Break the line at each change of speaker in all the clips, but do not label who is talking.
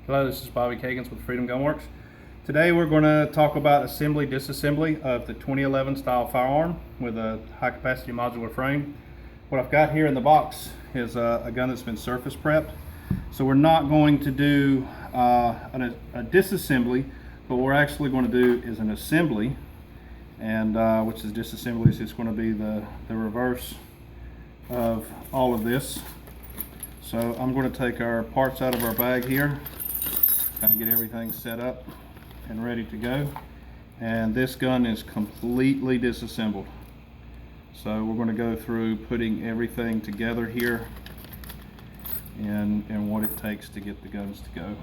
Hello, this is Bobby Kagans with Freedom Gunworks. Today we're going to talk about assembly disassembly of the 2011 style firearm with a high capacity modular frame. What I've got here in the box is a gun that's been surface prepped. So we're not going to do a disassembly, but what we're actually going to do is an assembly, and which is disassembly is just going to be the reverse of all of this. So I'm going to take our parts out of our bag here, kind of get everything set up and ready to go. And this gun is completely disassembled. So we're going to go through putting everything together here and what it takes to get the guns to go.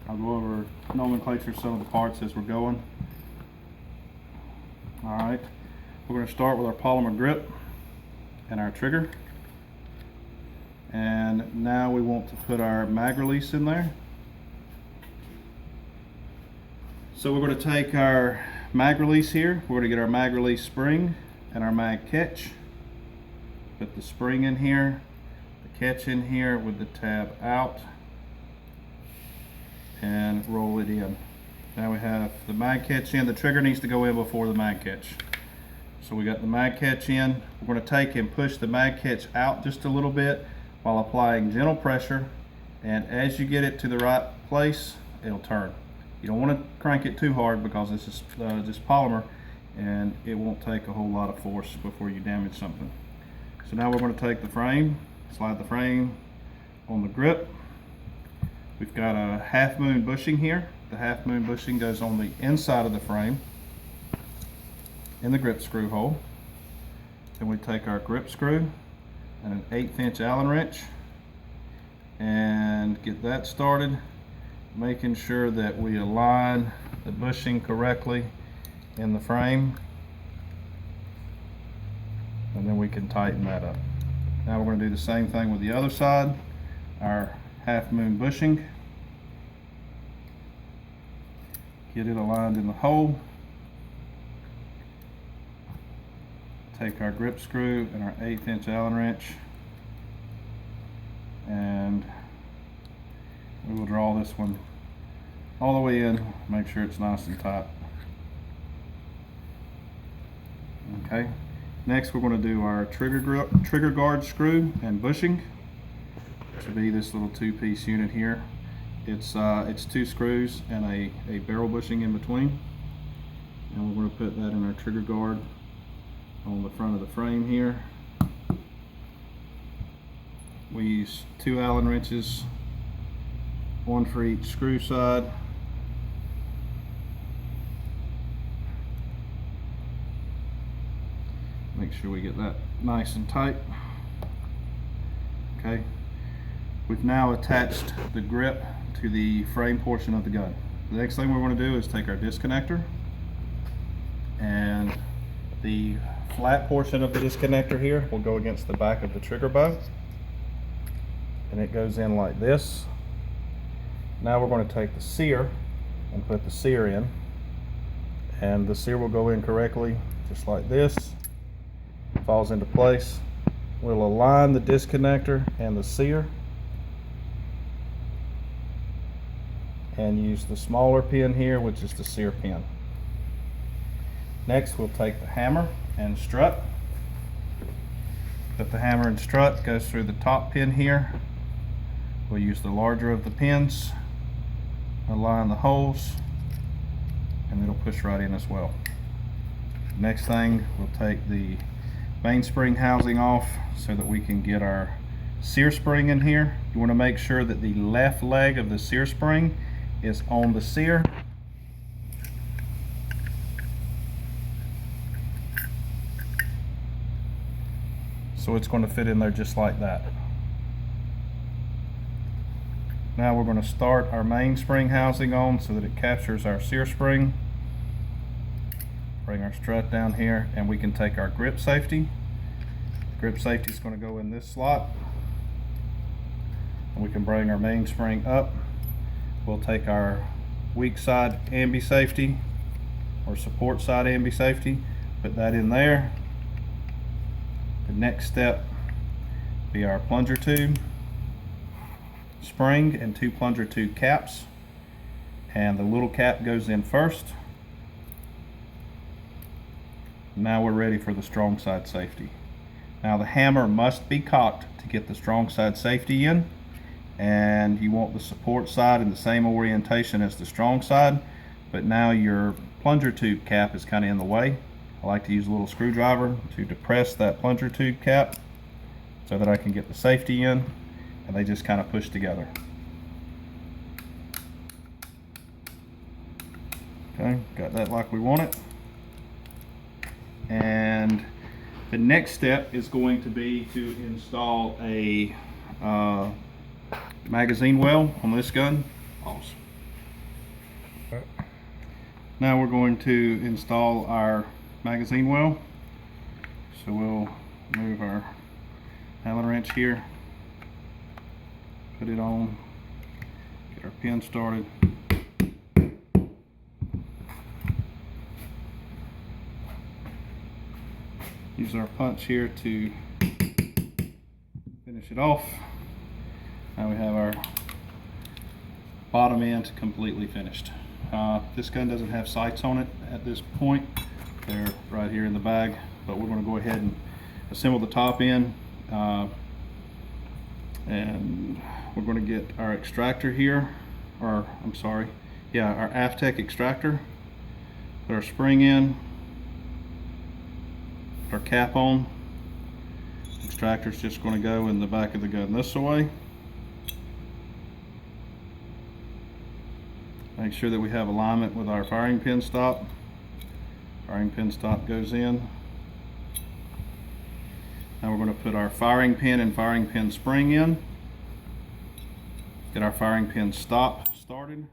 I'll go over nomenclature some of the parts as we're going. Alright, we're going to start with our polymer grip and our trigger. And now we want to put our mag release in there. So we're going to take our mag release here. We're going to get our mag release spring and our mag catch. Put the spring in here, the catch in here with the tab out, and roll it in. Now we have the mag catch in. The trigger needs to go in before the mag catch. So we got the mag catch in. We're going to take and push the mag catch out just a little bit while applying gentle pressure, and as you get it to the right place, it'll turn. You don't want to crank it too hard because this is just polymer and it won't take a whole lot of force before you damage something. So now we're going to take the frame, slide the frame on the grip. We've got a half moon bushing here. The half moon bushing goes on the inside of the frame in the grip screw hole. Then we take our grip screw and an 1/8 inch Allen wrench and get that started, making sure that we align the bushing correctly in the frame, and then we can tighten that up. Now we're going to do the same thing with the other side, our half moon bushing, get it aligned in the hole, take our grip screw and our 1/8 inch Allen wrench, and we will draw this one all the way in, make sure it's nice and tight. Okay, next we're going to do our trigger guard screw and bushing, which will be this little 2-piece unit here. It's 2 screws and a barrel bushing in between, and we're going to put that in our trigger guard on the front of the frame here. We use 2 Allen wrenches, 1 for each screw side. Make sure we get that nice and tight. Okay, we've now attached the grip to the frame portion of the gun. The next thing we're going to do is take our disconnector, and the flat portion of the disconnector here will go against the back of the trigger bow, and it goes in like this. Now we're going to take the sear and put the sear in, and the sear will go in correctly just like this. It falls into place. We'll align the disconnector and the sear and use the smaller pin here, which is the sear pin. Next we'll take the hammer and strut. But the hammer and strut goes through the top pin here. We'll use the larger of the pins, align the holes, and it'll push right in as well. Next thing, we'll take the mainspring housing off so that we can get our sear spring in here. You want to make sure that the left leg of the sear spring is on the sear. So it's going to fit in there just like that. Now we're going to start our mainspring housing on so that it captures our sear spring. Bring our strut down here, and we can take our grip safety. Grip safety is going to go in this slot, and we can bring our mainspring up. We'll take our weak side ambi safety or support side ambi safety, put that in there. The next step be our plunger tube. spring and 2 plunger tube caps, and the little cap goes in first. Now we're ready for the strong side safety. Now the hammer must be cocked to get the strong side safety in, and you want the support side in the same orientation as the strong side, but now your plunger tube cap is kind of in the way. I like to use a little screwdriver to depress that plunger tube cap so that I can get the safety in, and they just kind of push together. Okay, got that like we want it. And the next step is going to be to install a magazine well on this gun. Awesome. Now we're going to install our magazine well. So we'll move our Allen wrench here, put it on, get our pin started. Use our punch here to finish it off. Now we have our bottom end completely finished. This gun doesn't have sights on it at this point. They're right here in the bag, but we're going to go ahead and assemble the top end. And we're going to get our extractor here, or I'm sorry, yeah, our Aftec extractor. Put our spring in, put our cap on. Extractor's just going to go in the back of the gun this way. Make sure that we have alignment with our firing pin stop. Firing pin stop goes in. Now we're going to put our firing pin and firing pin spring in. Get our firing pin stop started.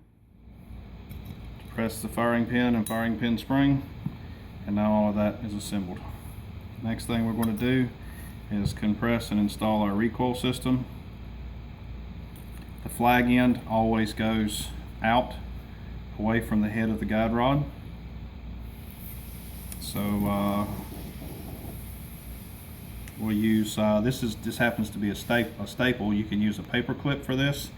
Press the firing pin and firing pin spring, and now all of that is assembled. Next thing we're going to do is compress and install our recoil system. The flag end always goes out, away from the head of the guide rod. So we'll use this happens to be a staple. You can use a paper clip for this.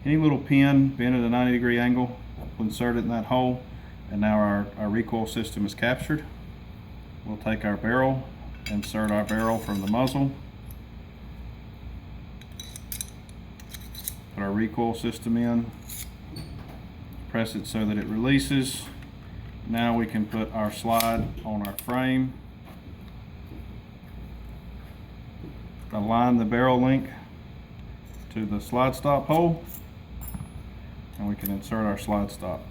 Any little pin bent at a 90-degree angle, we'll insert it in that hole, and now our recoil system is captured. We'll take our barrel, insert our barrel from the muzzle, put our recoil system in, press it so that it releases. Now we can put our slide on our frame, align the barrel link to the slide stop hole, and we can insert our slide stop.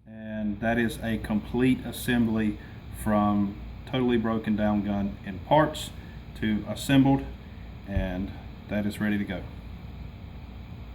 And that is a complete assembly from totally broken down gun in parts to assembled, and that is ready to go.